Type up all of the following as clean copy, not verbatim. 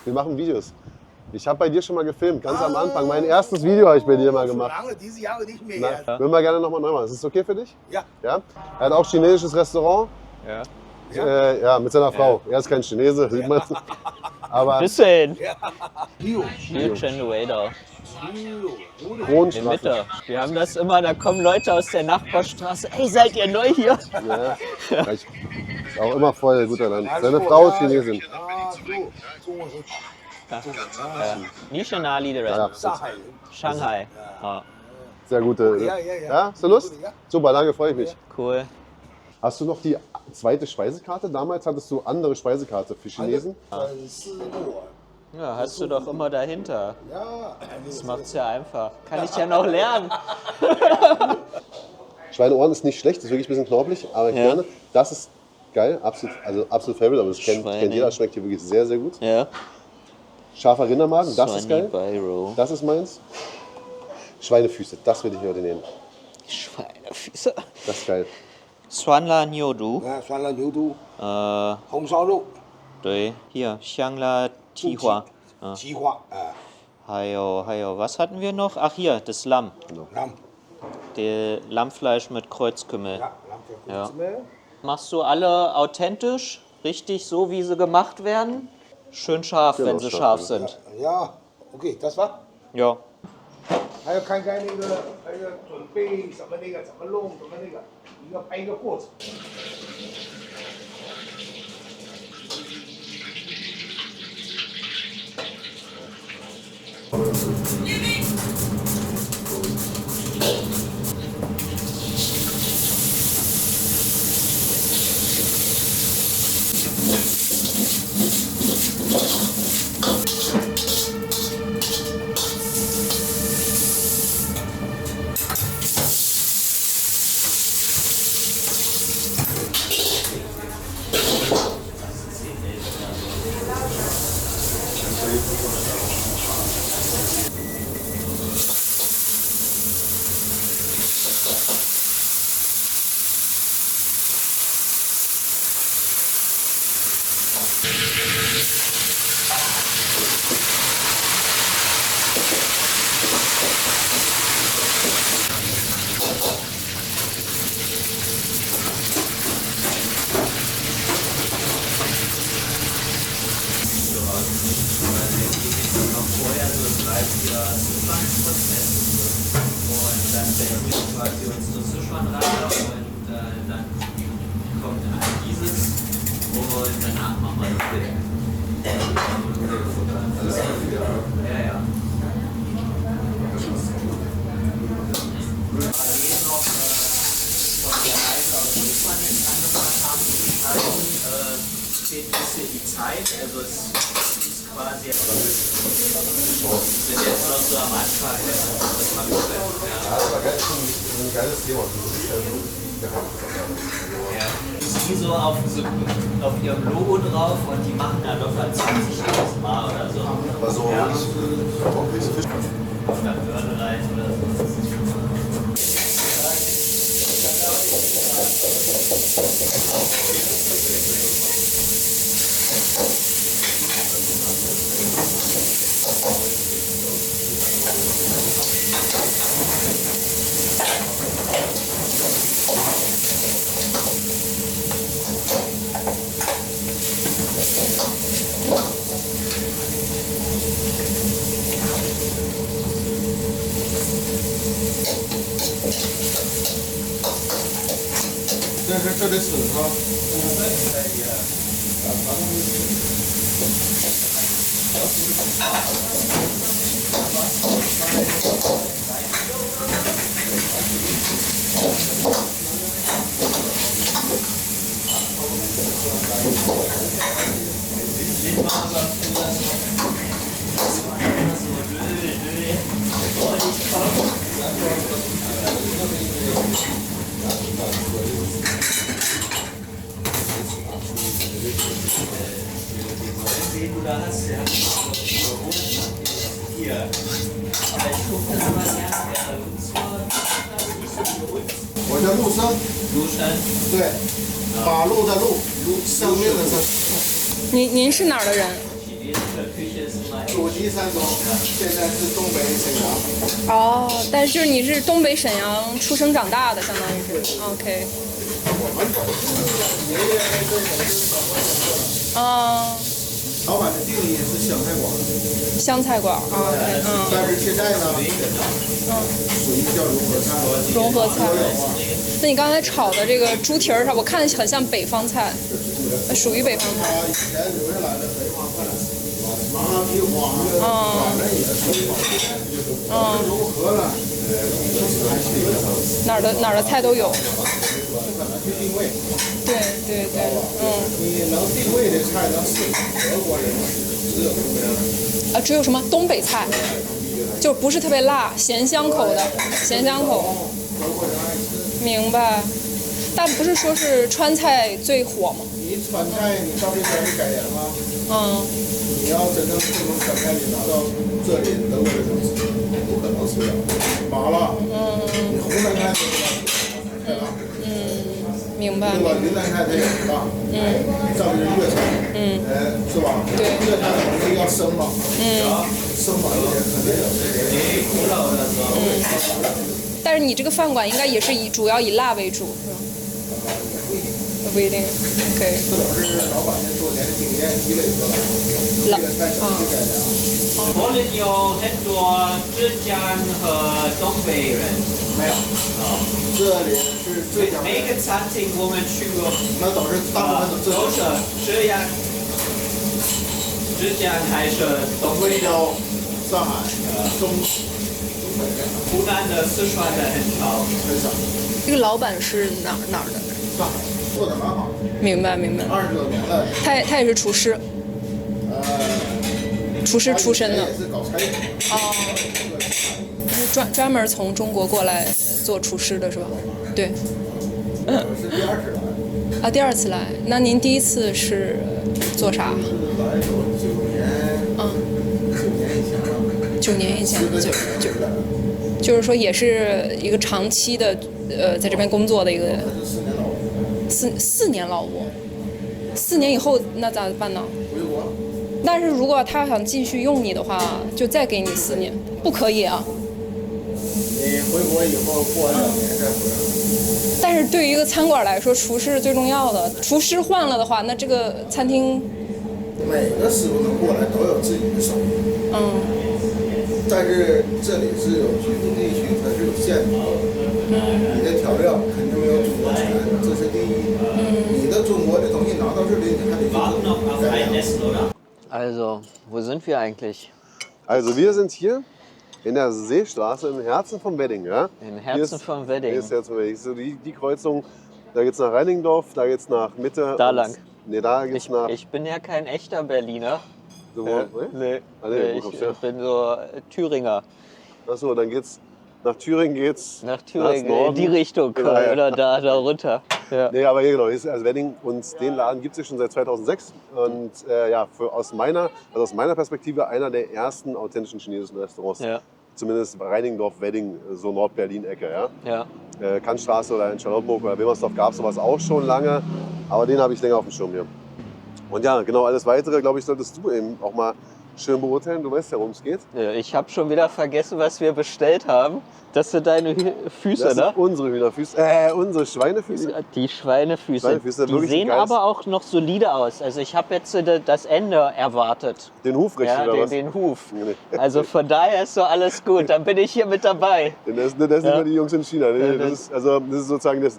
Wir machen Videos. Ich habe bei dir schon mal gefilmt, ganz am Anfang. Mein erstes Video habe ich bei dir mal gemacht. Lange, diese Jahre nicht mehr. Na, würden wir gerne nochmal neu machen. Ist das okay für dich? Ja. Ja? Er hat auch chinesisches Restaurant. Ja. Ja, mit seiner Frau. Er ist kein Chinese, sieht man. Aber Bisschen. Bio. Hier Chen Weida. In Kronstraße. Mitte. Wir haben das immer, da kommen Leute aus der Nachbarstraße. Ey, seid ihr neu hier? Ja. Ist auch immer voll, guter Land. Seine Frau ist Chinesin. Ah, so. Ni Shanali der Ja, Shanghai. Ah, sehr gute. Ja. Ja, hast du Lust? Ja. Super, danke, freue ich mich. cool. Hast du noch die zweite Speisekarte? Damals hattest du andere Speisekarte für Chinesen. Ja, hast du doch immer dahinter. Ja. Das macht's ja einfach. Kann ich ja noch lernen. Schweineohren ist nicht schlecht, ist wirklich ein bisschen knorpelig, aber gerne. Das ist geil, absolut favorite, aber das kennt jeder, schmeckt hier wirklich sehr, sehr gut. Ja. Scharfer Rindermagen, das ist geil. Bairo. Das ist meins. Schweinefüße, das will ich heute nehmen. Schweinefüße. Das ist geil. Swanla Nyodu. 酸辣牛肚、 红 Äh, 烧肉、 hier, Xiangla Tihua. 鸡花、Hayo, was hatten wir noch? Ach hier, das Lamm. Lamm. Der Lammfleisch mit Kreuzkümmel. Ja, Lamm für Ja. Machst du alle authentisch, richtig so, wie sie gemacht werden? Schön scharf, wenn sie scharf sind. Ja, okay, das war. Ja. 还要看看那个准备什么那个怎么弄怎么那个一个拍一个过程。 Die so auf ihrem Logo drauf und die machen da locker 20.000 Mal oder so. Aber so Auf der Börnerei oder so.这得死是吧？ Den du da hast, der hat hier. Aber ich gucke das mal gerne, wer bei uns war. Nicht so für uns. 我在路上， Duschstein. 对，马路的路，路上面的上。您是哪儿的人？ Chinesische Küche 祖籍山东，现在是东北沈阳。哦，但是就是你是东北沈阳出生长大的，相当于是。OK。爷爷这种是小馆啊，老板的定义是湘菜馆，湘菜馆。OK。但是现在呢，属于叫融合菜。融合菜。那你刚才炒的这个猪蹄儿，我看很像北方菜，属于北方菜。以前留下来的北方菜，麻辣皮花，反正也是北方菜，融合了，哪儿的菜都有。去定位。对对对，你能定位的菜能适合德国人，只有东北。只有什么东北菜，就不是特别辣，咸香口的，咸香口。德国人爱吃。明白。但不是说是川菜最火吗？你川菜你到这边你改良了，你要真正这种川菜你拿到这里德国人能吃，不可能吃的。麻辣，你湖南菜都不太辣。明白。对吧？云南菜它也不辣，上面是粤菜，是吧？对。粤菜我们要生嘛，生嘛一点肯定有。但是你这个饭馆应该也是主要以辣为主，是吧？不一定。OK。这都是老板的多年的经验积累出来的，这个菜怎么去改良？柏林有很多浙江和东北人，没有。这里是浙江。每个餐厅我们去过，那都是大部分都都是浙江还是东北贵州、上海、东北、湖南的、四川的很少。很少。这个老板是哪儿的？上海做的蛮好。明白明白。20多年了。他也是厨师。厨师出身的。也是搞餐饮。是专门从中国过来做厨师的是吧？对。我是第二次来。第二次来，那您第一次是做啥？是来有9年以前了。 9年以前就是说也是一个长期的在这边工作的一个4年老挝，4年以后那咋办呢？回国。但是如果他想继续用你的话，就再给你4年，不可以啊？你回国以后过2年再回来。但是对于一个餐馆来说，厨师是最重要的。厨师换了的话，那这个餐厅每个师傅能过来都有自己的手艺。但是这里是有居住地区，它是有限的。你的调料肯定没有中国全，这是第一。你的中国的东西拿到这里，你还得去改良。Also, wo sind wir eigentlich? Also wir sind hier in der Seestraße im Herzen von Wedding. Ja? Im Herzen von Wedding. Hier ist Herzen von Wedding. So die Kreuzung, da geht's nach Reinigendorf, da geht's nach Mitte. Da lang. Nee, da geht's nach... Ich bin ja kein echter Berliner. So, Nee, Ah, nee, ich bin so Thüringer. Achso, dann geht's nach Thüringen geht's Nach Thüringen, Norden. in die Richtung Genau, ja. oder da runter. Ja. Nee, aber hier genau, hier ist also Wedding und den Laden gibt es schon seit 2006 und aus meiner Perspektive einer der ersten authentischen chinesischen Restaurants. Ja. Zumindest Reinigendorf, Wedding, so Nord-Berlin-Ecke. Ja? Ja. Kantstraße oder in Charlottenburg oder Wilmersdorf gab es sowas auch schon lange, aber den habe ich länger auf dem Schirm hier. Und ja, genau, alles Weitere, glaube ich, solltest du eben auch mal schön beurteilen. Du weißt ja, worum es geht. Ich habe schon wieder vergessen, was wir bestellt haben. Das sind deine Füße, Das ne? sind unsere Hühnerfüße, unsere Schweinefüße. Die Schweinefüße. Schweinefüße, Die wirklich sehen geil. aber auch noch solide aus. Also ich habe jetzt das Ende erwartet. Den Huf richtig, Ja, oder was? den Huf. Nee. Also von daher ist so alles gut. Dann bin ich hier mit dabei. Das sind nicht nur die Jungs in China. Nee, das ist sozusagen das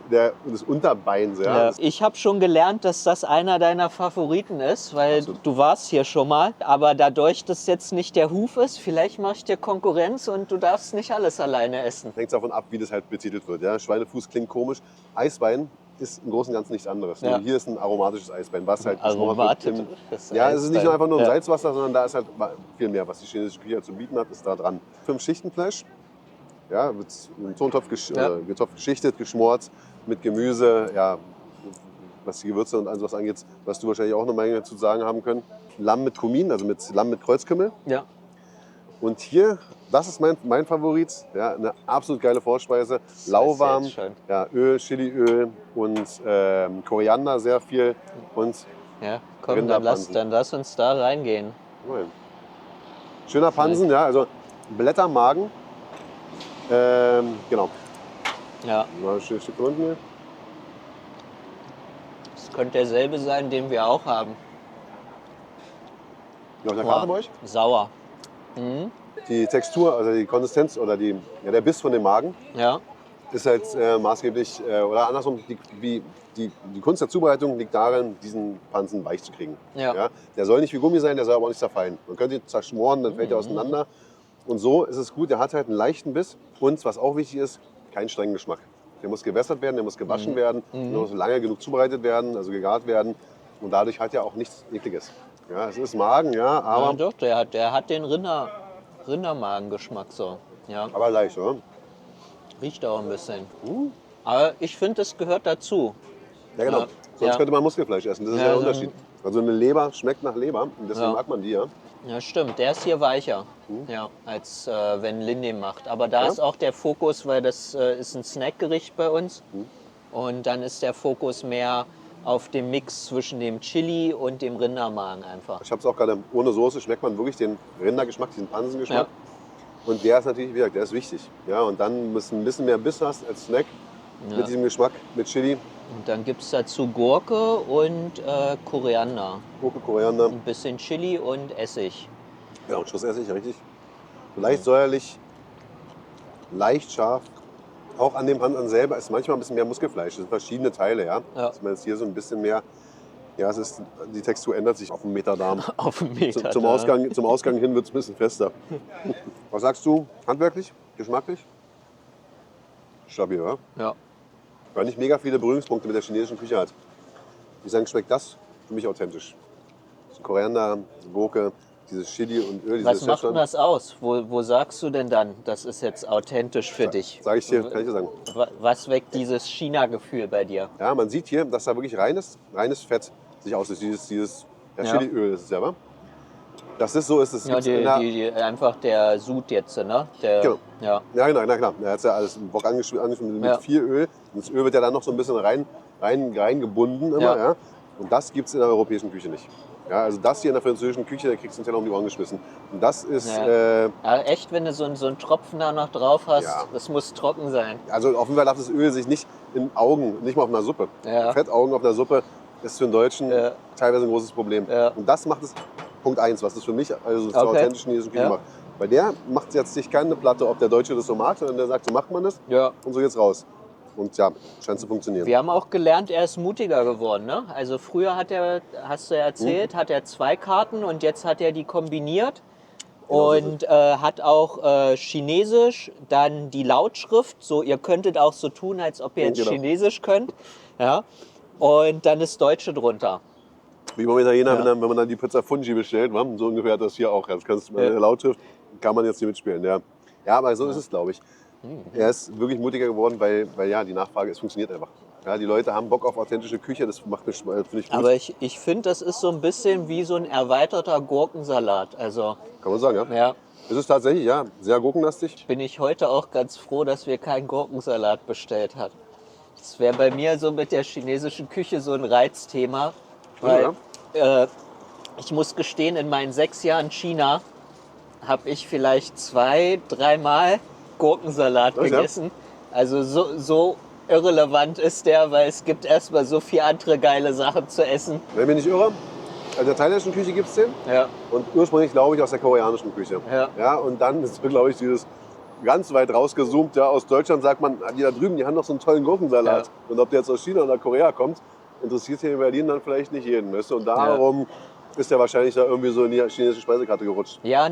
Unterbein. So, ja? Ja. Ich habe schon gelernt, dass das einer deiner Favoriten ist, weil du warst hier schon mal. Aber dadurch, dass jetzt nicht der Huf ist, vielleicht mache ich dir Konkurrenz und du darfst nicht alles alleine essen. Hängt davon ab, wie das halt betitelt wird. Ja? Schweinefuß klingt komisch. Eisbein ist im Großen und Ganzen nichts anderes. Ja. Nur hier ist ein aromatisches Eisbein, was halt Aromatisches Ja, es ist nicht nur einfach nur im Ja. Salzwasser, sondern da ist halt viel mehr, was die chinesische Küche zu bieten hat, ist da dran. 5 Schichten Fleisch. Ja, wird im Tontopf geschichtet, geschmort, mit Gemüse, ja, was die Gewürze und alles was angeht, was du wahrscheinlich auch eine Menge zu sagen haben können. Lamm mit Kumin, also mit Lamm mit Kreuzkümmel. Ja. Und hier, das ist mein Favorit, ja, eine absolut geile Vorspeise, lauwarm, jetzt schön. ja, Öl, Chiliöl und Koriander sehr viel und Ja, komm, dann lass uns da reingehen. Schöner Pansen, ja, also Blättermagen. Genau. Ja, Mal ein Stück unten hier. das könnte derselbe sein, den wir auch haben. Noch eine Karte bei euch? Sauer. Die Textur, also die Konsistenz oder der Biss von dem Magen Ja, ist halt maßgeblich, oder andersrum, die Kunst der Zubereitung liegt darin, diesen Pansen weich zu kriegen. Ja. Der soll nicht wie Gummi sein, der soll aber auch nicht zerfallen. Man könnte ihn zerschmoren, dann fällt er auseinander. Und so ist es gut, der hat halt einen leichten Biss und was auch wichtig ist, keinen strengen Geschmack. Der muss gewässert werden, der muss gewaschen werden, der muss lange genug zubereitet werden, also gegart werden und dadurch hat er auch nichts Ekliges. Ja, es ist Magen, ja, ja aber, doch, der hat den Rindermagengeschmack so. Ja, aber leicht, oder? riecht auch ein bisschen. Aber ich finde, es gehört dazu. Ja, genau. Ja. Sonst Ja. könnte man Muskelfleisch essen. Das ist Ja, ja der so- Unterschied. Also eine Leber schmeckt nach Leber und deswegen Ja. mag man die, ja. Ja, stimmt. Der ist hier weicher, ja, als wenn Lindy macht. Aber da Ja. ist auch der Fokus, weil das ist ein Snackgericht bei uns. Und dann ist der Fokus mehr auf dem Mix zwischen dem Chili und dem Rindermagen einfach. Ich habe es auch gerade ohne Soße, schmeckt man wirklich den Rindergeschmack, diesen Pansengeschmack. Und der ist natürlich, wie gesagt, der ist wichtig. Ja, und dann, wenn du ein bisschen mehr Biss hast als Snack mit diesem Geschmack, mit Chili, Und dann gibt es dazu Gurke und Koriander. Gurke, Koriander, Ein bisschen Chili und Essig. ja, und Schussessig, richtig. Leicht säuerlich, leicht scharf. Auch an dem Pansen selber ist manchmal ein bisschen mehr Muskelfleisch. Das sind verschiedene Teile, ja. Ja. Dass man jetzt hier so ein bisschen mehr, ja, die Textur ändert sich auf dem Meterdarm. Auf dem Meter. Zum Ausgang hin wird es ein bisschen fester. Was sagst du? Handwerklich? Geschmacklich? Stabil, oder? Ja. Weil nicht mega viele Berührungspunkte mit der chinesischen Küche hat. Ich sage, schmeckt das für mich authentisch. So Koriander, Gurke, dieses Chili und Öl, Was macht denn das aus? Wo sagst du denn dann, das ist jetzt authentisch für dich? Sag ich dir, kann ich dir sagen. Was weckt dieses China-Gefühl bei dir? Ja, man sieht hier, dass da wirklich reines Fett sich auslöst. Dieses Ja. Chiliöl ist es ja, wa? Das ist so, ist es. Ja, einfach der Sud jetzt, ne? Genau. Ja. Ja, genau, na klar. Er hat ja alles im Bock angeschnitten mit Ja. viel Öl. Und das Öl wird ja dann noch so ein bisschen reingebunden immer. Ja. Ja. Und das gibt es in der europäischen Küche nicht. Ja, also das hier in der französischen Küche, da kriegst du einen Teller um die Ohren geschmissen. Und das ist, Ja. Ja, echt, wenn du so einen Tropfen da noch drauf hast, Ja. das muss trocken sein. also auf jeden Fall darf das Öl sich nicht in Augen, nicht mal auf einer Suppe. Ja. Fettaugen auf einer Suppe ist für einen Deutschen Ja. teilweise ein großes Problem. Ja. Und das macht es, Punkt 1, was das für mich also zur Okay. authentischen chinesischen Küche Ja. macht. Weil der macht jetzt sich keine Platte, ob der Deutsche das so mag, sondern der sagt, so macht man das Ja. und so geht's raus. Und ja, scheint zu funktionieren. Wir haben auch gelernt, er ist mutiger geworden. Ne? Also früher hast du ja erzählt, hat er 2 Karten und jetzt hat er die kombiniert. Genau so ist Und hat auch Chinesisch, dann die Lautschrift, so ihr könntet auch so tun, als ob ihr jetzt Genau. Chinesisch könnt. Ja? Und dann ist Deutsche drunter. Wie beim Italiener, Ja. wenn man dann die Pizza Fungi bestellt, wa? So ungefähr hat das hier auch. Das kannst du bei Ja. der Lautschrift kann man jetzt hier mitspielen. Ja, ja aber so ist es, glaube ich. Er ist wirklich mutiger geworden, weil ja, die Nachfrage, es funktioniert einfach. Ja, die Leute haben Bock auf authentische Küche, das macht mich, finde ich gut. Aber ich finde, das ist so ein bisschen wie so ein erweiterter Gurkensalat. Also Kann man sagen, ja. ja, Es ist tatsächlich, ja, sehr gurkenlastig. bin ich heute auch ganz froh, dass wir keinen Gurkensalat bestellt haben. Das wäre bei mir so mit der chinesischen Küche so ein Reizthema. Weil ich muss gestehen, in meinen 6 Jahren China habe ich vielleicht 2-3 Mal Gurkensalat Ja. gegessen. Also so irrelevant ist der, weil es gibt erstmal so viele andere geile Sachen zu essen. Wenn ich mich nicht irre, aus der thailändischen Küche gibt es den Ja, und ursprünglich, glaube ich, aus der koreanischen Küche. Ja. Und dann ist, glaube ich, dieses ganz weit rausgezoomt, ja, aus Deutschland sagt man, die da drüben, die haben doch so einen tollen Gurkensalat. Ja. Und ob der jetzt aus China oder Korea kommt, interessiert hier in Berlin dann vielleicht nicht jeden. Weißt du? Und darum ist der wahrscheinlich da irgendwie so in die chinesische Speisekarte gerutscht. ja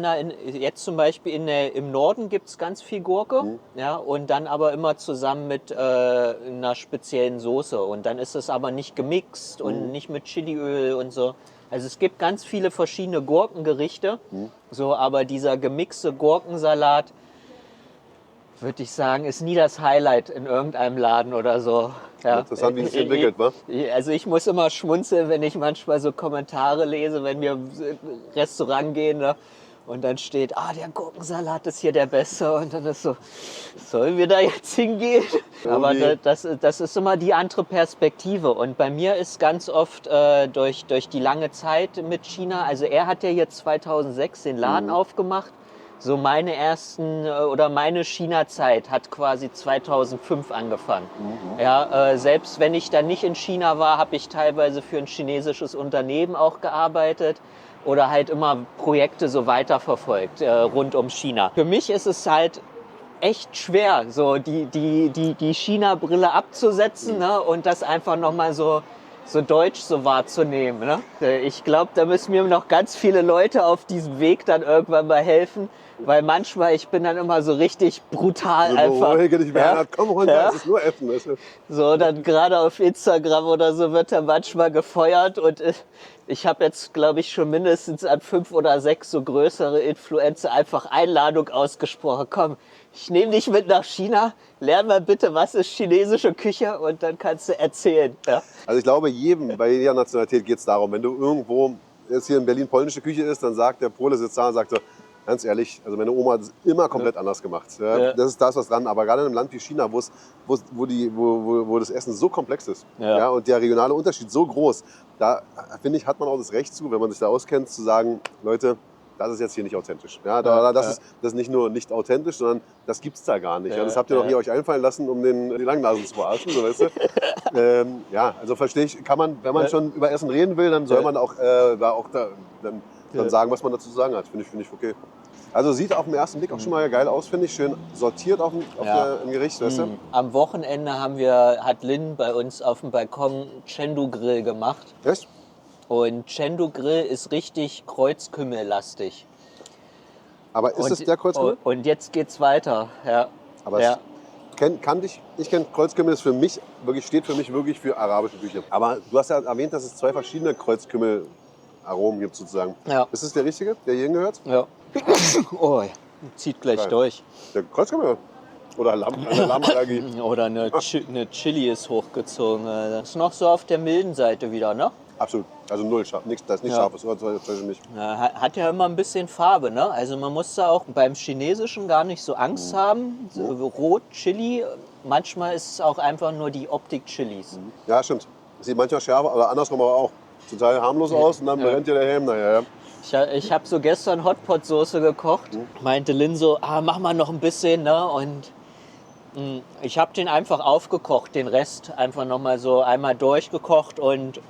jetzt zum Beispiel im Norden gibt es ganz viel Gurke. Ja, und dann aber immer zusammen mit einer speziellen Soße. Und dann ist es aber nicht gemixt und nicht mit Chiliöl und so. Also es gibt ganz viele verschiedene Gurkengerichte. So, aber dieser gemixte Gurkensalat, würde ich sagen, ist nie das Highlight in irgendeinem Laden oder so. Ja. Interessant, wie es sich entwickelt, wa? Also ich muss immer schmunzeln, wenn ich manchmal so Kommentare lese, wenn wir ins Restaurant gehen, ne? Und dann steht, der Gurkensalat ist hier der beste. Und dann ist so, sollen wir da jetzt hingehen? Aber das ist immer die andere Perspektive. Und bei mir ist ganz oft durch die lange Zeit mit China, also er hat ja hier 2006 den Laden aufgemacht. So meine China-Zeit hat quasi 2005 angefangen. Ja, selbst wenn ich dann nicht in China war, habe ich teilweise für ein chinesisches Unternehmen auch gearbeitet. Oder halt immer Projekte so weiterverfolgt rund um China. Für mich ist es halt echt schwer, so die China-Brille abzusetzen, ne? Und das einfach nochmal so deutsch so wahrzunehmen. Ne? Ich glaube, da müssen mir noch ganz viele Leute auf diesem Weg dann irgendwann mal helfen. Weil manchmal, ich bin dann immer so richtig brutal So, einfach. beruhige dich, Bernhard, komm runter, Ja. es ist nur Essen. Weißt du? So, dann gerade auf Instagram oder so wird er manchmal gefeuert und ich habe jetzt, glaube ich, schon mindestens an 5 oder 6 so größere Influencer einfach Einladung ausgesprochen. Komm, ich nehme dich mit nach China, lern mal bitte, was ist chinesische Küche und dann kannst du erzählen. Ja? Also ich glaube, bei jeder Nationalität geht es darum, wenn du irgendwo jetzt hier in Berlin polnische Küche isst, dann sagt der Pole sitzt da und sagt so, ganz ehrlich, also meine Oma hat es immer komplett anders gemacht. Ja, Ja. Das ist das, was dran. Aber gerade in einem Land wie China, wo das Essen so komplex ist, Ja. und der regionale Unterschied so groß, da finde ich, hat man auch das Recht zu, wenn man sich da auskennt, zu sagen, Leute, das ist jetzt hier nicht authentisch. Ja, das ist nicht nur nicht authentisch, sondern das gibt es da gar nicht. Ja, das habt ihr doch hier euch einfallen lassen, um die Langnasen zu verarschen. So, weißt du? Also verstehe ich, kann man, wenn man schon über Essen reden will, dann soll man auch dann sagen, was man dazu zu sagen hat. Finde ich okay. Also sieht auf den ersten Blick auch schon mal geil aus, finde ich. Schön sortiert im Gericht, weißt du? Am Wochenende hat Lynn bei uns auf dem Balkon Chengdu Grill gemacht. Echt? Und Chengdu Grill ist richtig Kreuzkümmel-lastig. Aber ist es der Kreuzkümmel? Und jetzt geht's weiter. Ja. Aber ja. ich kenne Kreuzkümmel, ist steht für mich wirklich für arabische Küche. Aber du hast ja erwähnt, dass es 2 verschiedene Kreuzkümmel-Aromen gibt sozusagen. Ja. Ist es der richtige, der hierhin gehört? Ja. Oh, zieht gleich Geil. durch. Der Kreuzkümmel? Oder eine Lammallergie? Oder eine Chili ist hochgezogen. Das ist noch so auf der milden Seite wieder, ne? Absolut. Also null scharf. Das ist nicht Ja. scharf. Das täuscht mich. Ja, hat ja immer ein bisschen Farbe, ne? Also man muss da auch beim Chinesischen gar nicht so Angst haben. So Rot, Chili, manchmal ist es auch einfach nur die Optik Chilis. Ja, stimmt. Das sieht manchmal schärfer, aber andersrum aber auch. Total harmlos aus und dann brennt dir der Helm nachher. Ja. Ich habe so gestern Hotpot-Soße gekocht. Meinte Lynn so, mach mal noch ein bisschen, ne? Und ich habe den einfach aufgekocht, den Rest einfach noch mal so einmal durchgekocht und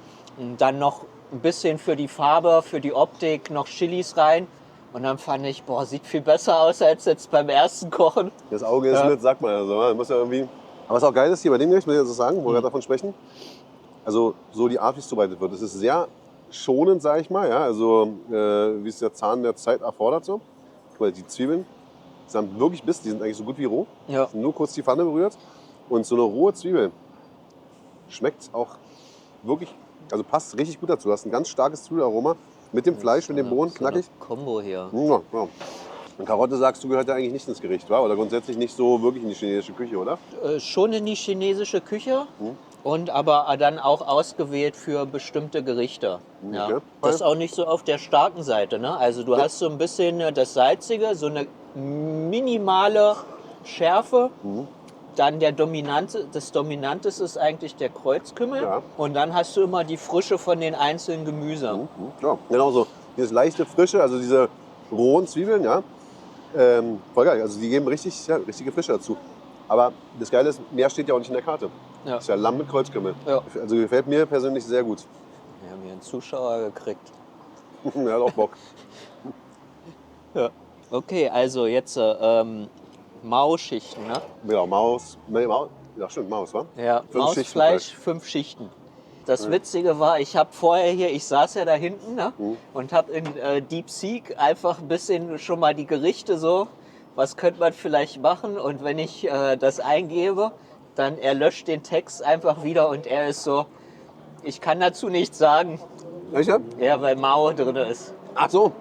dann noch ein bisschen für die Farbe, für die Optik noch Chilis rein. Und dann fand ich, sieht viel besser aus als jetzt beim ersten Kochen. Das Auge ist mit, sagt man ja so. Muss ja irgendwie. Aber was auch geil ist hier bei dem Gericht, muss ich jetzt sagen, wo wir davon sprechen. Also so die Art, wie es zubereitet wird. Es ist sehr schonend, sage ich mal. Ja? Also wie es der Zahn der Zeit erfordert. So. Guck mal, die Zwiebeln sind wirklich Biss, die sind eigentlich so gut wie roh. Ja. Nur kurz die Pfanne berührt. Und so eine rohe Zwiebel schmeckt auch wirklich, also passt richtig gut dazu. Du hast ein ganz starkes Zwiebelaroma mit dem Fleisch, mit den Bohnen, knackig. So eine Kombo hier. Ja, ja. Und Karotte, sagst du, gehört ja eigentlich nicht ins Gericht, wa? Oder grundsätzlich nicht so wirklich in die chinesische Küche, oder? Schon in die chinesische Küche. Und aber dann auch ausgewählt für bestimmte Gerichte. Ja. Okay. Das ist auch nicht so auf der starken Seite. Ne? Also du hast so ein bisschen das Salzige, so eine minimale Schärfe. Dann das Dominanteste ist eigentlich der Kreuzkümmel. Ja. Und dann hast du immer die Frische von den einzelnen Gemüse. Ja, genau so. Dieses leichte Frische, also diese rohen Zwiebeln, ja. Voll geil. Also die geben richtige Frische dazu. Aber das Geile ist, mehr steht ja auch nicht in der Karte. Ja. Das ist ja Lamm mit Kreuzkümmel. Ja. Also gefällt mir persönlich sehr gut. Wir haben hier einen Zuschauer gekriegt. Er hat auch Bock. Ja. Okay, also jetzt Mauschichten, ne? Genau, Maus. Ja, stimmt, Maus, wa? Ja, 5 Mausfleisch, Schichten 5 Schichten. Das Witzige war, ich saß ja da hinten, ne? Und habe in DeepSeek einfach ein bisschen schon mal die Gerichte so, was könnte man vielleicht machen? Und wenn ich das eingebe, dann er löscht den Text einfach wieder und er ist so, ich kann dazu nichts sagen, Welcher? ja, weil Mao drin ist. Ach so.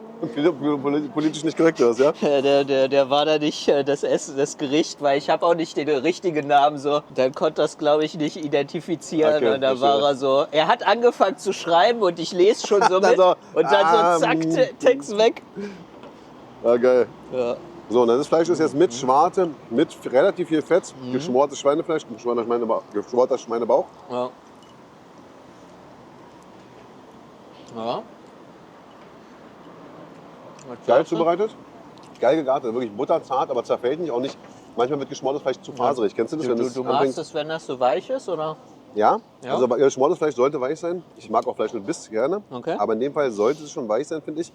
Politisch nicht korrekt ist, ja? Der war da nicht das Gericht, weil ich habe auch nicht den richtigen Namen so. Dann konnte das, glaube ich, nicht identifizieren. Okay, und da verstehe. war er so. Er hat angefangen zu schreiben und ich lese schon so mit. Also, und dann so zack, Text weg. Ja, geil. Ja. So, und das Fleisch ist jetzt mit Schwarte, mit relativ viel Fett, geschmortes Schweinefleisch, geschmorter Schweinebauch. Ja. Ja. Was Geil sagst du? zubereitet, geil gegart, wirklich butterzart, aber zerfällt nicht, auch nicht. Manchmal wird geschmortes Fleisch zu faserig. Kennst du das? Du, wenn du, das du anfängt? magst es, wenn das so weich ist, oder? Ja, Ja? also geschmortes Fleisch sollte weich sein. Ich mag auch Fleisch mit Biss gerne, Okay. aber in dem Fall sollte es schon weich sein, finde ich.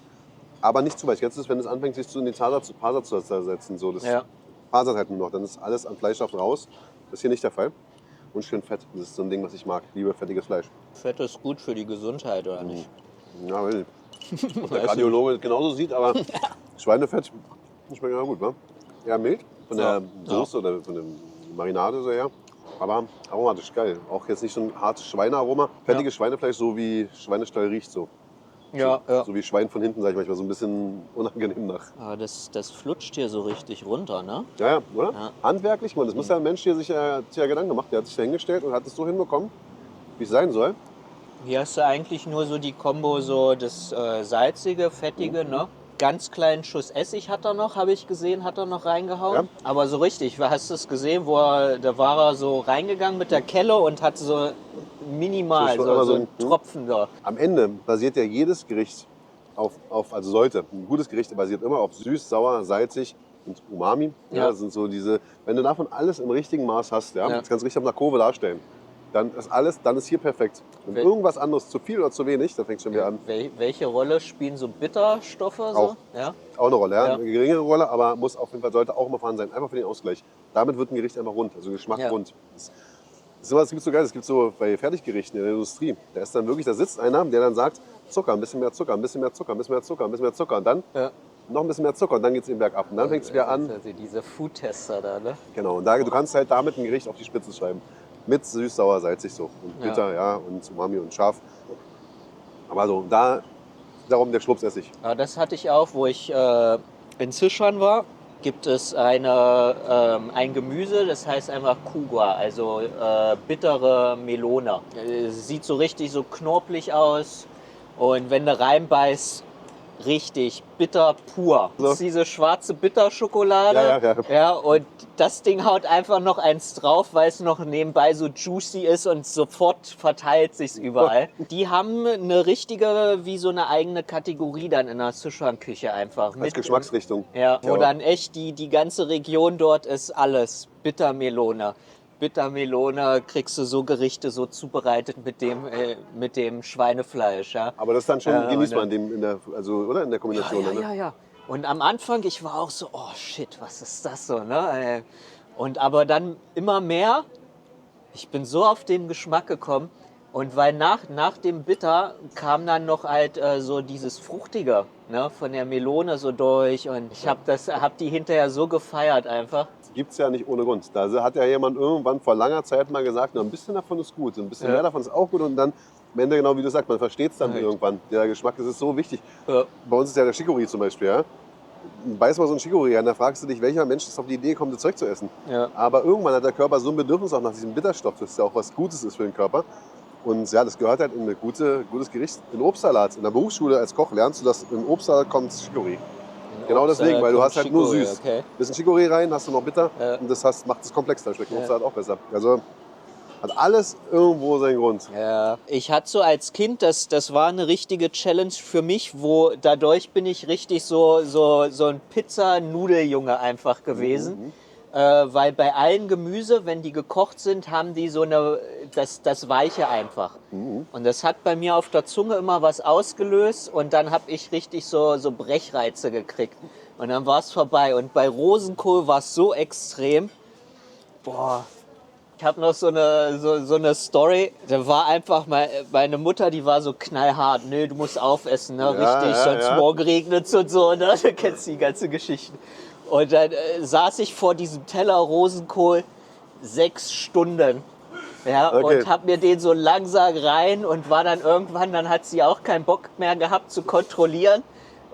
Aber nicht zu weich. Kennst du das, wenn es anfängt, sich in die Faser zu zersetzen? So, das Ja. fasert halt nur noch, dann ist alles an Fleischstoff raus. Das ist hier nicht der Fall. Und schön fett. Das ist so ein Ding, was ich mag. Ich liebe fettiges Fleisch. Fett ist gut für die Gesundheit, oder nicht? Ja, weiß nicht. Ob der Kardiologe das genauso sieht, aber Schweinefett schmeckt ja gut, wa? Eher mild von der Soße oder von der Marinade so her. Aber aromatisch geil. Auch jetzt nicht so ein hartes Schweinearoma. Fettiges Schweinefleisch, so wie Schweinestall riecht so. Ja, ja. So wie Schwein von hinten, sag ich manchmal, so ein bisschen unangenehm nach. Aber das flutscht hier so richtig runter, ne? Ja, ja, oder? Ja. Handwerklich, man, das muss ja ein Mensch hier sich ja Gedanken gemacht. Der hat sich da hingestellt und hat es so hinbekommen, wie es sein soll. Hier hast du eigentlich nur so die Kombo, so das salzige, fettige, ne? Ganz kleinen Schuss Essig hat er noch, habe ich gesehen, hat er noch reingehauen. Ja. Aber so richtig, hast du es gesehen, da war er so reingegangen mit der Kelle und hat so minimal, So, so so ein Tropfen da. Am Ende basiert ja jedes Gericht also sollte, ein gutes Gericht basiert immer auf süß, sauer, salzig und Umami. Ja. Das sind so diese, wenn du davon alles im richtigen Maß hast, ja, das kannst du richtig auf einer Kurve darstellen. Dann ist hier perfekt. Wenn irgendwas anderes zu viel oder zu wenig, dann fängst du schon wieder an. Welche Rolle spielen so Bitterstoffe? So? Auch. Ja? Auch eine Rolle, ja. Ja. Eine geringere Rolle, aber muss auf jeden Fall, sollte auch immer vorhanden sein. Einfach für den Ausgleich. Damit wird ein Gericht einfach rund, also Geschmack Ja. rund. Das gibt so geil, das gibt so bei Fertiggerichten in der Industrie. Da ist dann wirklich, da sitzt einer, der dann sagt, Zucker, ein bisschen mehr Zucker, ein bisschen mehr Zucker, ein bisschen mehr Zucker, ein bisschen mehr Zucker. Und dann Ja. noch ein bisschen mehr Zucker und dann geht es den Berg ab. Und dann fängt es wieder an. Also diese Foodtester da, ne? Genau, und du kannst halt damit ein Gericht auf die Spitze schreiben. Mit süß, sauer, salzig so. Und bitter, ja, und Umami und scharf. Aber so, darum der Schwuppsessig. Ja, das hatte ich auch, wo ich in Sichuan war. Gibt es ein Gemüse, das heißt einfach Kugua, also bittere Melone. Sieht so richtig so knorpelig aus und wenn du reinbeißt, richtig bitter pur. So. Das ist diese schwarze Bitterschokolade. Ja, und das Ding haut einfach noch eins drauf, weil es noch nebenbei so juicy ist und sofort verteilt sich's überall. Die haben eine richtige, wie so eine eigene Kategorie dann in der Sichuan-Küche einfach. Als Geschmacksrichtung. Ja, wo dann echt die ganze Region dort ist alles. Bittermelone. Bittermelone kriegst du so Gerichte so zubereitet mit dem Schweinefleisch. Ja. Aber das ist dann schon Ja, genießbar und in der Kombination. Ne? Ja. Und am Anfang, ich war auch so, oh shit, was ist das so, ne? Und aber dann immer mehr, ich bin so auf den Geschmack gekommen. Und weil nach dem Bitter kam dann noch halt so dieses Fruchtige, ne, von der Melone so durch. Und ich hab die hinterher so gefeiert einfach. Gibt es ja nicht ohne Grund. Da hat ja jemand irgendwann vor langer Zeit mal gesagt, ein bisschen davon ist gut, ein bisschen mehr davon ist auch gut. Und dann am Ende, genau wie du sagst, man versteht es dann irgendwann. Der Geschmack, das ist so wichtig. Ja. Bei uns ist ja der Chicorée zum Beispiel. Ja? Beiß mal so ein Chicorée an, da fragst du dich, welcher Mensch ist auf die Idee kommt, das Zeug zu essen. Ja. Aber irgendwann hat der Körper so ein Bedürfnis auch nach diesem Bitterstoff, das ja auch was Gutes ist für den Körper. Und ja, das gehört halt in ein gutes Gericht. In Obstsalat. In der Berufsschule als Koch lernst du, dass im Obstsalat kommt Chicorée. Genau deswegen, weil du hast halt nur süß. Okay. Bisschen Chicorée rein, hast du noch bitter und das macht es komplex, dann schmeckt Obstsalat auch besser. Also hat alles irgendwo seinen Grund. Ja. Ich hatte so als Kind, das war eine richtige Challenge für mich, wo dadurch bin ich richtig so ein Pizza-Nudeljunge einfach gewesen. Weil bei allen Gemüse, wenn die gekocht sind, haben die so das Weiche einfach. Und das hat bei mir auf der Zunge immer was ausgelöst und dann habe ich richtig so Brechreize gekriegt. Und dann war es vorbei. Und bei Rosenkohl war es so extrem. Boah. Ich habe noch so eine Story. Da war einfach meine Mutter, die war so knallhart. Nee, du musst aufessen, ne? Richtig, sonst morgen regnet's und so. Ne? Du kennst die ganze Geschichte. Und dann saß ich vor diesem Teller Rosenkohl 6 Stunden. Ja, Okay. und hab mir den so langsam rein und war dann irgendwann, dann hat sie auch keinen Bock mehr gehabt zu kontrollieren.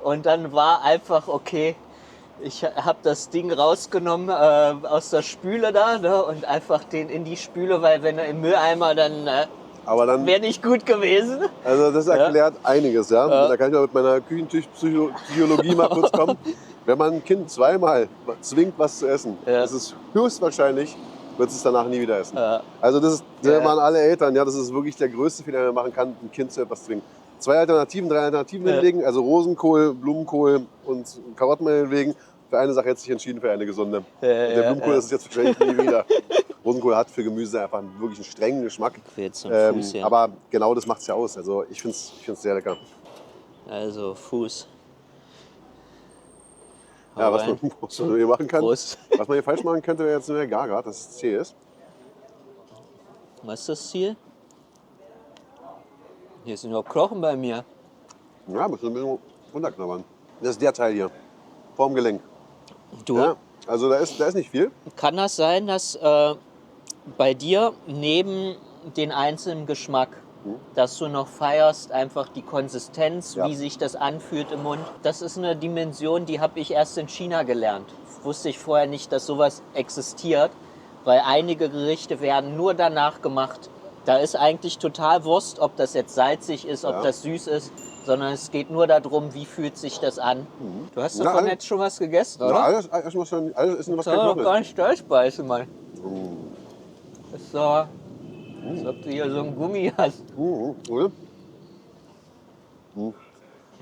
Und dann war einfach, okay, ich habe das Ding rausgenommen aus der Spüle da, ne, und einfach den in die Spüle, weil wenn er im Mülleimer, dann Aber dann, wäre nicht gut gewesen. also das erklärt einiges, ja. Da kann ich mal mit meiner Küchentischpsychologie mal kurz kommen. wenn man ein Kind zweimal zwingt, was zu essen, ist es höchstwahrscheinlich, wird es danach nie wieder essen. Also das waren alle Eltern, ja, das ist wirklich der größte Fehler, den man machen kann, ein Kind zu etwas zwingen. 3 Alternativen hinlegen, also Rosenkohl, Blumenkohl und Karotten meinetwegen. Für eine Sache hätte sich entschieden, für eine gesunde. Der Blumenkohl ist es jetzt wahrscheinlich nie wieder. Rosenkohl hat für Gemüse einfach wirklich einen strengen Geschmack. Aber genau das macht es ja aus. Also ich finde es sehr lecker. Also Fuß. Ja, was man hier machen kann, Prost. was man hier falsch machen könnte, wäre jetzt nur der Gargat, dass es zäh ist. Was ist das Ziel? Hier sind noch Knochen bei mir. Ja, muss ein bisschen runterknabbern. Das ist der Teil hier, vorm Gelenk. Du, Ja, also da ist nicht viel. kann das sein, dass bei dir neben den einzelnen Geschmack, dass du noch feierst, einfach die Konsistenz, Ja. wie sich das anfühlt im Mund? Das ist eine Dimension, die habe ich erst in China gelernt. Wusste ich vorher nicht, dass sowas existiert, weil einige Gerichte werden nur danach gemacht. Da ist eigentlich total Wurst, ob das jetzt salzig ist, ob das süß ist, sondern es geht nur darum, wie fühlt sich das an. Du hast davon alles- jetzt schon was gegessen, Ja, oder? alles ist noch was Ich kein kann doch Knochen gar ist. nicht durchbeißen, Mann. Das ist so, als ob du hier so einen Gummi hast. Oder?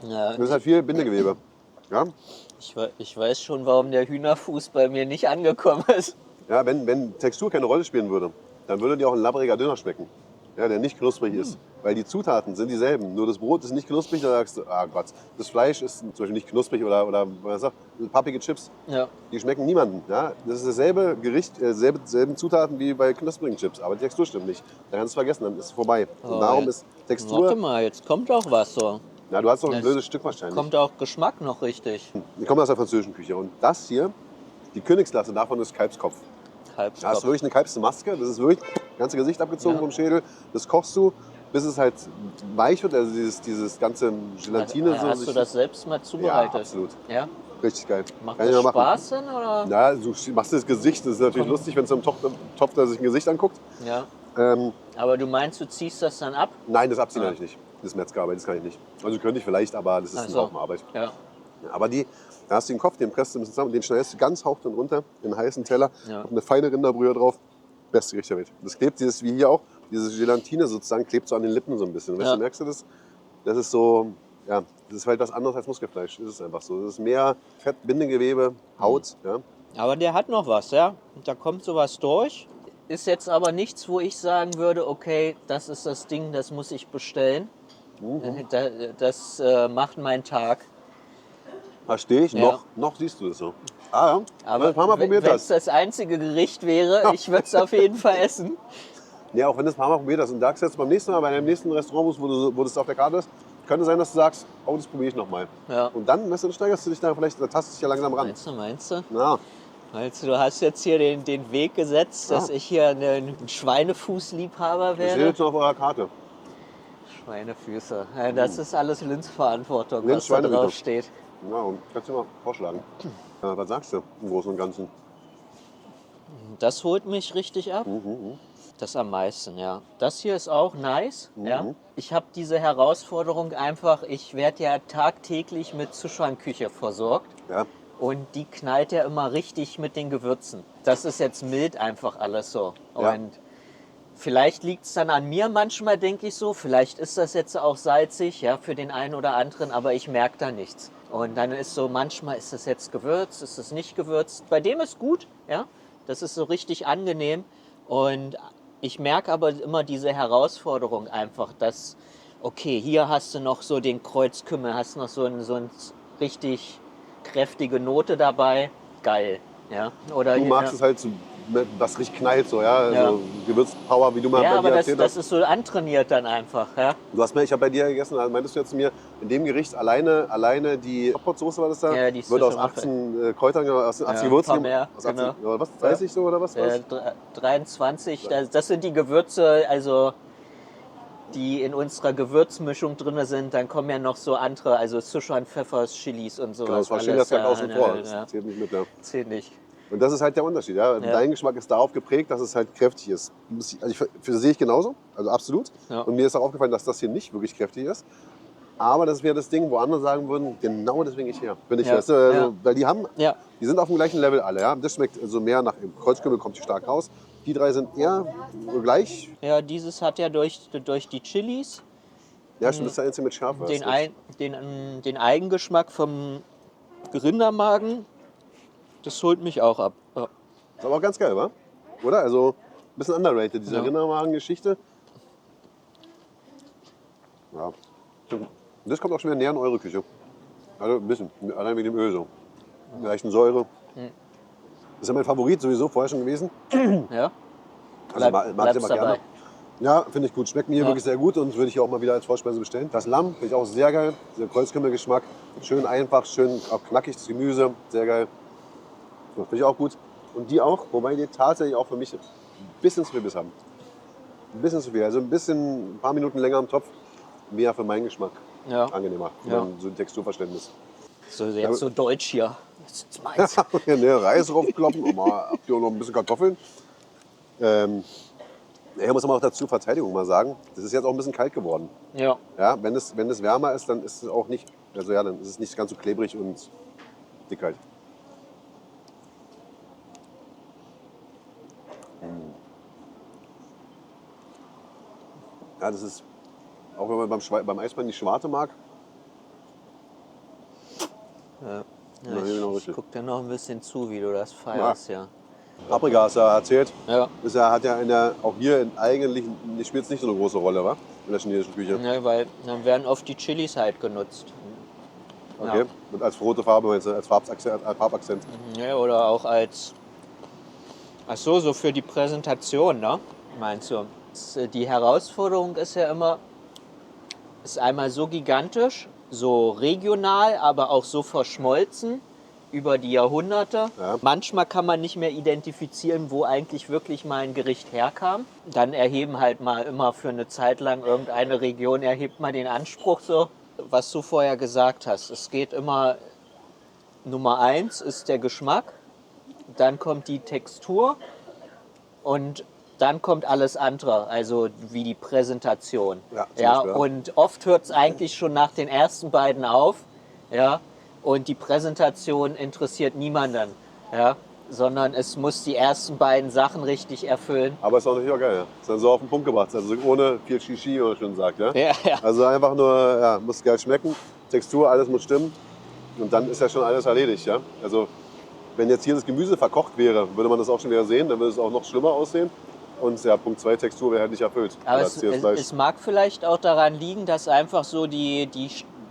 Ja, Das ist halt viel Bindegewebe. Ja, ich weiß schon, warum der Hühnerfuß bei mir nicht angekommen ist. ja wenn Textur keine Rolle spielen würde, dann würde dir auch ein labbriger Döner schmecken. Ja, der nicht knusprig ist. Weil die Zutaten sind dieselben. Nur das Brot ist nicht knusprig, da sagst du, ah Gott, das Fleisch ist zum Beispiel nicht knusprig oder was sagt, pappige Chips. Ja. Die schmecken niemandem. Ja? Das ist dasselbe Gericht, selben Zutaten wie bei knusprigen Chips. Aber die Textur stimmt nicht. Da kannst du es vergessen, dann ist es vorbei. Und darum ist Warte Textur. mal, jetzt kommt auch was so. Ja, du hast doch ein Das blödes Stück wahrscheinlich. Kommt auch Geschmack noch richtig. Ich komme aus der französischen Küche. Und das hier, die Königsklasse davon ist Kalbskopf. Da hast Halbkopf. du wirklich eine Kalbsmaske. Das ist wirklich das ganze Gesicht abgezogen Ja. vom Schädel. Das kochst du, bis es halt weich wird. Also dieses ganze Gelatine. so Hast sich- du das selbst mal Ja, zubereitet? absolut. Ja? Richtig geil. Macht Kann ich das mal machen. Spaß denn, oder? Ja, du machst das Gesicht. Das ist natürlich lustig, wenn es im Topf da sich ein Gesicht anguckt. Ja. Ähm, Aber du meinst, du ziehst das dann ab? nein, das abziehen kann ich nicht. Das Metzgerarbeit, das kann ich nicht. Also könnte ich vielleicht, aber das ist Ach eine so. Haufen Ja. Ja, aber da hast du den Kopf, den presst du ein bisschen zusammen, den schneidest du ganz hauchdünn runter in einen heißen Teller, Ja. auf eine feine Rinderbrühe drauf. Beste Gericht der Welt. Das klebt wie hier auch, diese Gelatine sozusagen klebt so an den Lippen so ein bisschen. Weißt Ja. du, merkst du das? Das ist so, ja, das ist halt was anderes als Muskelfleisch. Das ist einfach so. Das ist mehr Fett, Bindegewebe, Haut. Ja. Aber der hat noch was, ja? Da kommt sowas durch. Ist jetzt aber nichts, wo ich sagen würde, okay, das ist das Ding, das muss ich bestellen. Das macht meinen Tag. Verstehe ich. Ja. Noch siehst du das so. Ah ja, wenn du Aber ein paar Mal probiert wenn es hast. das einzige Gericht wäre, ich würde es auf jeden Fall essen. Ja, auch wenn du es ein paar Mal probiert hast und sagst jetzt beim nächsten Mal bei einem nächsten Restaurant, wo das auf der Karte ist, könnte sein, dass du sagst, oh, das probiere ich nochmal. Ja. Und dann, weißt du, dann steigerst du dich da vielleicht, da tastest du dich ja langsam ran. Meinst du? Na, Du hast jetzt hier den Weg gesetzt, dass ich hier ein Schweinefußliebhaber das steht werde. jetzt noch auf eurer Karte. Schweinefüße. Ja, das ist alles Linz-Verantwortung, Linz was da Schweinefüße. drauf steht. Ja, und kannst du mal vorschlagen. Was sagst du im Großen und Ganzen? Das holt mich richtig ab. Das am meisten, ja. Das hier ist auch nice. Ja. Ich habe diese Herausforderung einfach, ich werde ja tagtäglich mit Sichuan-Küche versorgt. Ja, Und die knallt ja immer richtig mit den Gewürzen. Das ist jetzt mild einfach alles so. Ja. Und vielleicht liegt es dann an mir manchmal, denke ich so. Vielleicht ist das jetzt auch salzig, ja, für den einen oder anderen, aber ich merke da nichts. Und dann ist so, manchmal ist das jetzt gewürzt, ist es nicht gewürzt. Bei dem ist gut, ja. Das ist so richtig angenehm. Und ich merke aber immer diese Herausforderung einfach, dass, okay, hier hast du noch so den Kreuzkümmel, hast noch so ein richtig kräftige Note dabei, geil. Ja? Oder du magst es halt, so, was richtig knallt, so, ja. Ja. Also Gewürzpower, wie du mal ja, bei aber dir das, erzählt das hast. ist so antrainiert dann einfach. Ja? Ich habe bei dir gegessen, also meintest du jetzt zu mir, in dem Gericht alleine die Hotpot-Soße war das da, Ja, die wird aus Sichuan 18 Kräutern, aus 18 Ja, Gewürzen, ein paar mehr, aus 18, genau. oder was, 30 so oder was? 23, das sind die Gewürze, also die in unserer Gewürzmischung drin sind. Dann kommen ja noch so andere, also Sichuan Pfeffers, Chilis und sowas. Genau, das war alles, Chili, das ja, außen vor, ja, das ja. zählt nicht mit, ja. Zählt nicht. Und das ist halt der Unterschied. Ja? Dein Geschmack ist darauf geprägt, dass es halt kräftig ist. Also sehe ich genauso, also absolut. Ja. Und mir ist auch aufgefallen, dass das hier nicht wirklich kräftig ist. Aber das wäre das Ding, wo andere sagen würden, genau deswegen ich her. Bin ich Ja. weißt du, also, Ja. weil die haben, Ja. die sind auf dem gleichen Level alle. Ja? Das schmeckt also mehr nach Kreuzkümmel, kommt die stark raus. Die drei sind eher gleich. Ja, dieses hat ja durch die Chilis Ja, schon das ist der einzige mit Schärfe. den Eigengeschmack vom Rindermagen. Das holt mich auch ab. Ja. Ist aber auch ganz geil, wa? Oder? Also ein bisschen underrated, diese Ja. Rindermagen-Geschichte. Ja. Das kommt auch schon wieder näher in eure Küche. Also ein bisschen, allein wegen dem Öl so. Mit leichten Säure. Das ist ja mein Favorit sowieso vorher schon gewesen. Ja? Also mag ich bleibst immer dabei. gerne. Ja, finde ich gut. Schmeckt mir Ja. wirklich sehr gut und würde ich hier auch mal wieder als Vorspeise bestellen. Das Lamm finde ich auch sehr geil. Dieser Kreuzkümmelgeschmack. Schön einfach, schön auch knackig, das Gemüse. Sehr geil. Das finde ich auch gut. Und die auch, wobei die tatsächlich auch für mich ein bisschen zu viel Biss haben. Ein bisschen zu viel. Also ein paar Minuten länger im Topf. Mehr für meinen Geschmack Ja. angenehmer. Ja. So ein Texturverständnis. So, jetzt so deutsch hier. Das ist meins. Ne, Reis draufkloppen und mal habt ihr auch noch ein bisschen Kartoffeln. Ich muss aber auch dazu Verteidigung mal sagen, das ist jetzt auch ein bisschen kalt geworden. Ja. Ja, wenn es wärmer ist, dann ist es auch nicht, also ja, dann ist es nicht ganz so klebrig und dick halt. Ja, das ist, auch wenn man beim Eisbein die Schwarte mag. Ja, Ja, genau, ich richtig. guck dir noch ein bisschen zu, wie du das feierst, ja. Paprika hast du ja erzählt. Ja. Das hat ja auch hier eigentlich spielt es nicht so eine große Rolle, wa? In der chinesischen Küche. Ja, weil dann werden oft die Chilis halt genutzt. Okay. Ja. Und als rote Farbe, meinst du, als Farbakzent. Ja, oder auch als. Ach so, so für die Präsentation, ne? Meinst du? Die Herausforderung ist ja immer, ist einmal so gigantisch, so regional, aber auch so verschmolzen über die Jahrhunderte. Ja. Manchmal kann man nicht mehr identifizieren, wo eigentlich wirklich mal ein Gericht herkam. Dann erheben halt mal immer für eine Zeit lang irgendeine Region, erhebt mal den Anspruch so, was du vorher gesagt hast. Es geht immer, Nummer 1 ist der Geschmack, dann kommt die Textur und dann kommt alles andere, also wie die Präsentation. Ja, zum Beispiel, ja. Und oft hört es eigentlich schon nach den ersten beiden auf, ja, und die Präsentation interessiert niemanden, ja, sondern es muss die ersten beiden Sachen richtig erfüllen. Aber ist auch natürlich auch geil. Ja. Ist dann so auf den Punkt gebracht. Also ohne viel Shishi, wie man schon sagt. Ja? Ja, ja. Also einfach nur, ja, muss geil schmecken, Textur, alles muss stimmen. Und dann ist ja schon alles erledigt. Ja? Also wenn jetzt hier das Gemüse verkocht wäre, würde man das auch schon wieder sehen. Dann würde es auch noch schlimmer aussehen. Und ja, Punkt 2, Textur wäre halt nicht erfüllt. Aber Das Fleisch. es mag vielleicht auch daran liegen, dass einfach so die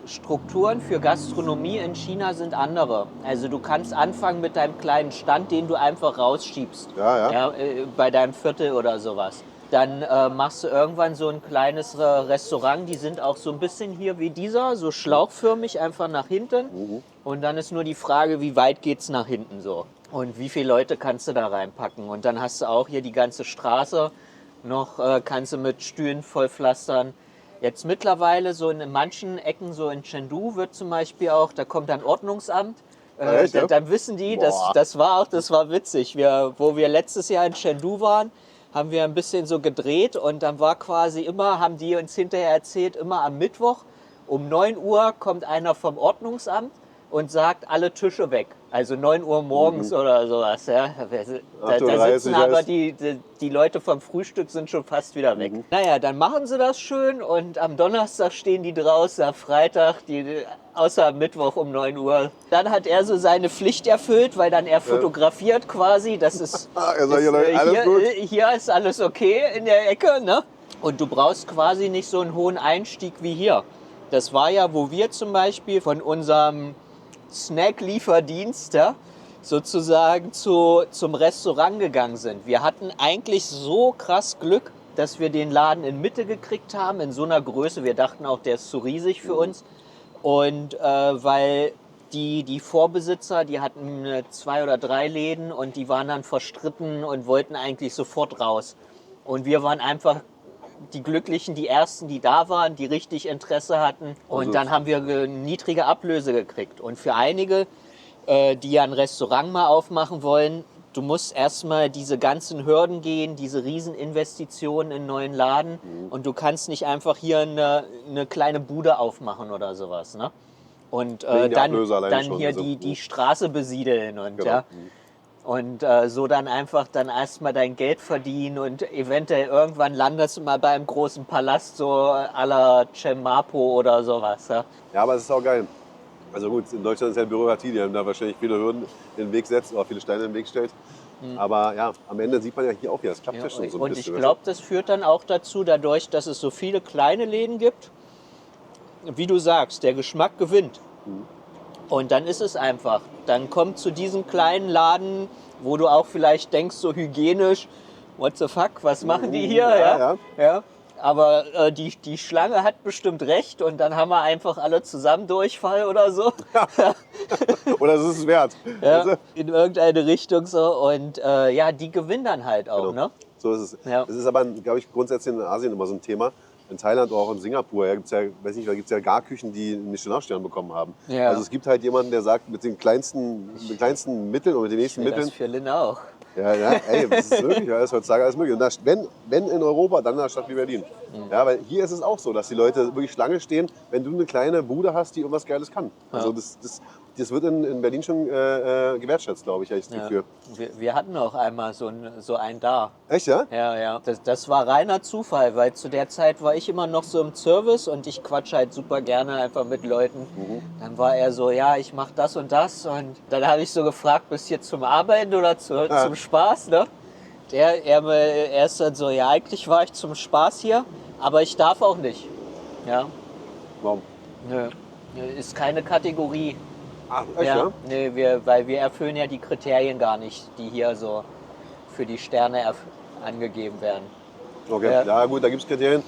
Strukturen für Gastronomie in China sind andere. Also du kannst anfangen mit deinem kleinen Stand, den du einfach rausschiebst. Ja. Bei deinem Viertel oder sowas. Dann machst du irgendwann so ein kleines Restaurant, die sind auch so ein bisschen hier wie dieser, so schlauchförmig einfach nach hinten. Und dann ist nur die Frage, wie weit geht's nach hinten so? Und wie viele Leute kannst du da reinpacken? Und dann hast du auch hier die ganze Straße noch, kannst du mit Stühlen vollpflastern. Jetzt mittlerweile so in manchen Ecken, so in Chengdu wird zum Beispiel auch, da kommt dann Ordnungsamt. Echt, ja? Dann wissen die, Boah. das war witzig. Wo wir letztes Jahr in Chengdu waren, haben wir ein bisschen so gedreht und dann war quasi immer, haben die uns hinterher erzählt, immer am Mittwoch um 9 Uhr kommt einer vom Ordnungsamt und sagt, alle Tische weg. Also 9 Uhr morgens oder sowas. Ja. Da sitzen aber die Leute vom Frühstück sind schon fast wieder weg. Naja, dann machen sie das schön und am Donnerstag stehen die draußen, am Freitag, außer am Mittwoch um 9 Uhr. Dann hat er so seine Pflicht erfüllt, weil dann er fotografiert quasi. Das ist, Also hier, Leute, alles gut. hier ist alles okay in der Ecke. Ne? Und du brauchst quasi nicht so einen hohen Einstieg wie hier. Das war ja, wo wir zum Beispiel von unserem Snack-Lieferdienst, ja, sozusagen zum Restaurant gegangen sind. Wir hatten eigentlich so krass Glück, dass wir den Laden in Mitte gekriegt haben, in so einer Größe. Wir dachten auch, der ist zu riesig für uns. Und weil die Vorbesitzer, die hatten 2 oder 3 Läden und die waren dann verstritten und wollten eigentlich sofort raus. Und wir waren einfach die Glücklichen, die Ersten, die da waren, die richtig Interesse hatten. Und dann haben wir niedrige Ablöse gekriegt. Und für einige, die ja ein Restaurant mal aufmachen wollen, du musst erstmal diese ganzen Hürden gehen, diese Rieseninvestitionen in einen neuen Laden und du kannst nicht einfach hier eine kleine Bude aufmachen oder sowas. Ne? Und Wegen der Ablöse alleine dann schon, hier also, die Straße besiedeln und Genau. ja. Und so dann einfach dann erstmal dein Geld verdienen und eventuell irgendwann landest du mal bei einem großen Palast, so à la Cemapo oder sowas. Ja? Ja, aber es ist auch geil. Also gut, in Deutschland ist ja Bürokratie, die haben da wahrscheinlich viele Hürden in den Weg setzt oder viele Steine in den Weg stellt. Aber ja, am Ende sieht man ja hier auch wieder, es klappt ja schon so ein Und bisschen. ich glaube, das führt dann auch dazu, dadurch, dass es so viele kleine Läden gibt, wie du sagst, der Geschmack gewinnt. Und dann ist es einfach. Dann kommt zu diesem kleinen Laden, wo du auch vielleicht denkst, so hygienisch, what the fuck, was machen die hier? Ja. Aber die Schlange hat bestimmt recht und dann haben wir einfach alle zusammen Durchfall oder so. Oder es ist es wert. Ja, in irgendeine Richtung so. Und ja, die gewinnen dann halt auch. Genau. Ne? So ist es. Ja. Das ist aber, glaube ich, grundsätzlich in Asien immer so ein Thema. In Thailand oder auch in Singapur, ja, gibt's ja, weiß nicht, da gibt es ja gar Küchen, die einen Michelin-Stern bekommen haben. Ja. Also es gibt halt jemanden, der sagt, mit den kleinsten Mitteln und mit den nächsten Mitteln. Das für Lynn auch. Ja, ey, das ist wirklich, ja, das ist heutzutage alles möglich. Und das, wenn in Europa, dann in einer Stadt wie Berlin. Ja, weil hier ist es auch so, dass die Leute wirklich Schlange stehen, wenn du eine kleine Bude hast, die irgendwas Geiles kann. Also das wird in Berlin schon gewertschätzt, glaube ich, habe ich das Gefühl. Wir hatten auch einmal so einen da. Echt, ja? Ja. Das war reiner Zufall, weil zu der Zeit war ich immer noch so im Service und ich quatsche halt super gerne einfach mit Leuten. Dann war er so, ja, ich mache das und das. Und dann habe ich so gefragt, bist du hier zum Arbeiten oder zum Spaß? Ne? Er ist dann so, ja, eigentlich war ich zum Spaß hier, aber ich darf auch nicht. Ja, Warum? nö. Ist keine Kategorie. Ach, echt, ja? Nee, weil wir erfüllen ja die Kriterien gar nicht, die hier so für die Sterne angegeben werden. Okay, ja gut, da gibt es Kriterien.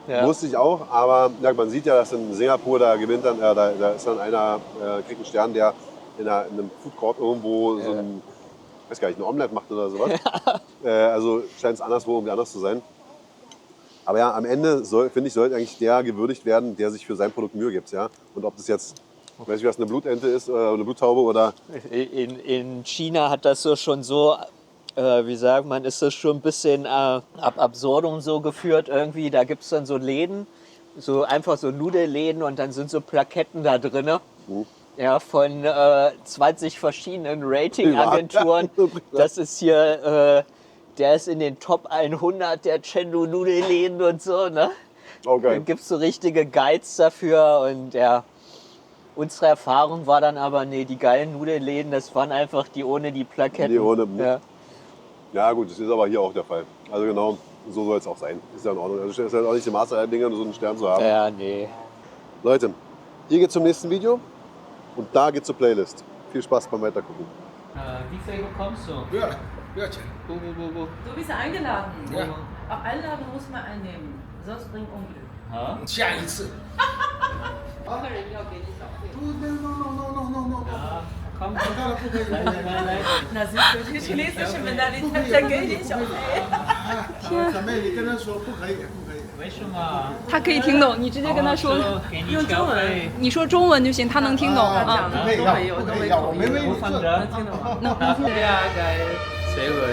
Ja. Wusste ich auch, aber ja, man sieht ja, dass in Singapur, da gewinnt dann, da ist dann einer, kriegt einen Stern, der in einem Food Court irgendwo so ein, weiß gar nicht, ein Omelette macht oder sowas. Also scheint es anderswo irgendwie anders zu sein. Aber ja, am Ende, finde ich, sollte eigentlich der gewürdigt werden, der sich für sein Produkt Mühe gibt. Ja? Und ob das jetzt, weiß ich was, eine Blutente ist oder eine Bluttaube oder... In China hat das so schon so, wie sagt man, ist das schon ein bisschen ab absurdum so geführt irgendwie. Da gibt es dann so Läden, so einfach so Nudelläden und dann sind so Plaketten da drin. Ja, von 20 verschiedenen Ratingagenturen. Das ist hier, der ist in den Top 100 der Chengdu-Nudelläden und so. Ne? Okay. Dann gibt es so richtige Guides dafür und ja. Unsere Erfahrung war dann aber, nee, die geilen Nudelläden, das waren einfach die ohne die Plaketten. Die ohne, ja. Ja gut, das ist aber hier auch der Fall. Also genau, so soll es auch sein. Ist ja in Ordnung. Also es ist halt auch nicht die Maße aller Dinge, nur so einen Stern zu haben. Ja, nee. Leute, ihr geht zum nächsten Video und da geht zur Playlist. Viel Spaß beim Weitergucken. Wie viel bekommst du? Ja, ja, tja. Wo? Du bist eingeladen. Ja. Auch Einladung muss man einnehmen, sonst bringt Unglück. Ja? 下一次。客人要给你小费。 No. Komm, 不可以，来。那是说这个chinesische Mentalität, dann给你小费。小妹，你跟他说不可以，不可以。为什么？他可以听懂，你直接跟他说，给你小费。你说中文就行，他能听懂啊啊。不可以要，不可以要，我没为你做。听懂吗？对呀，该谁我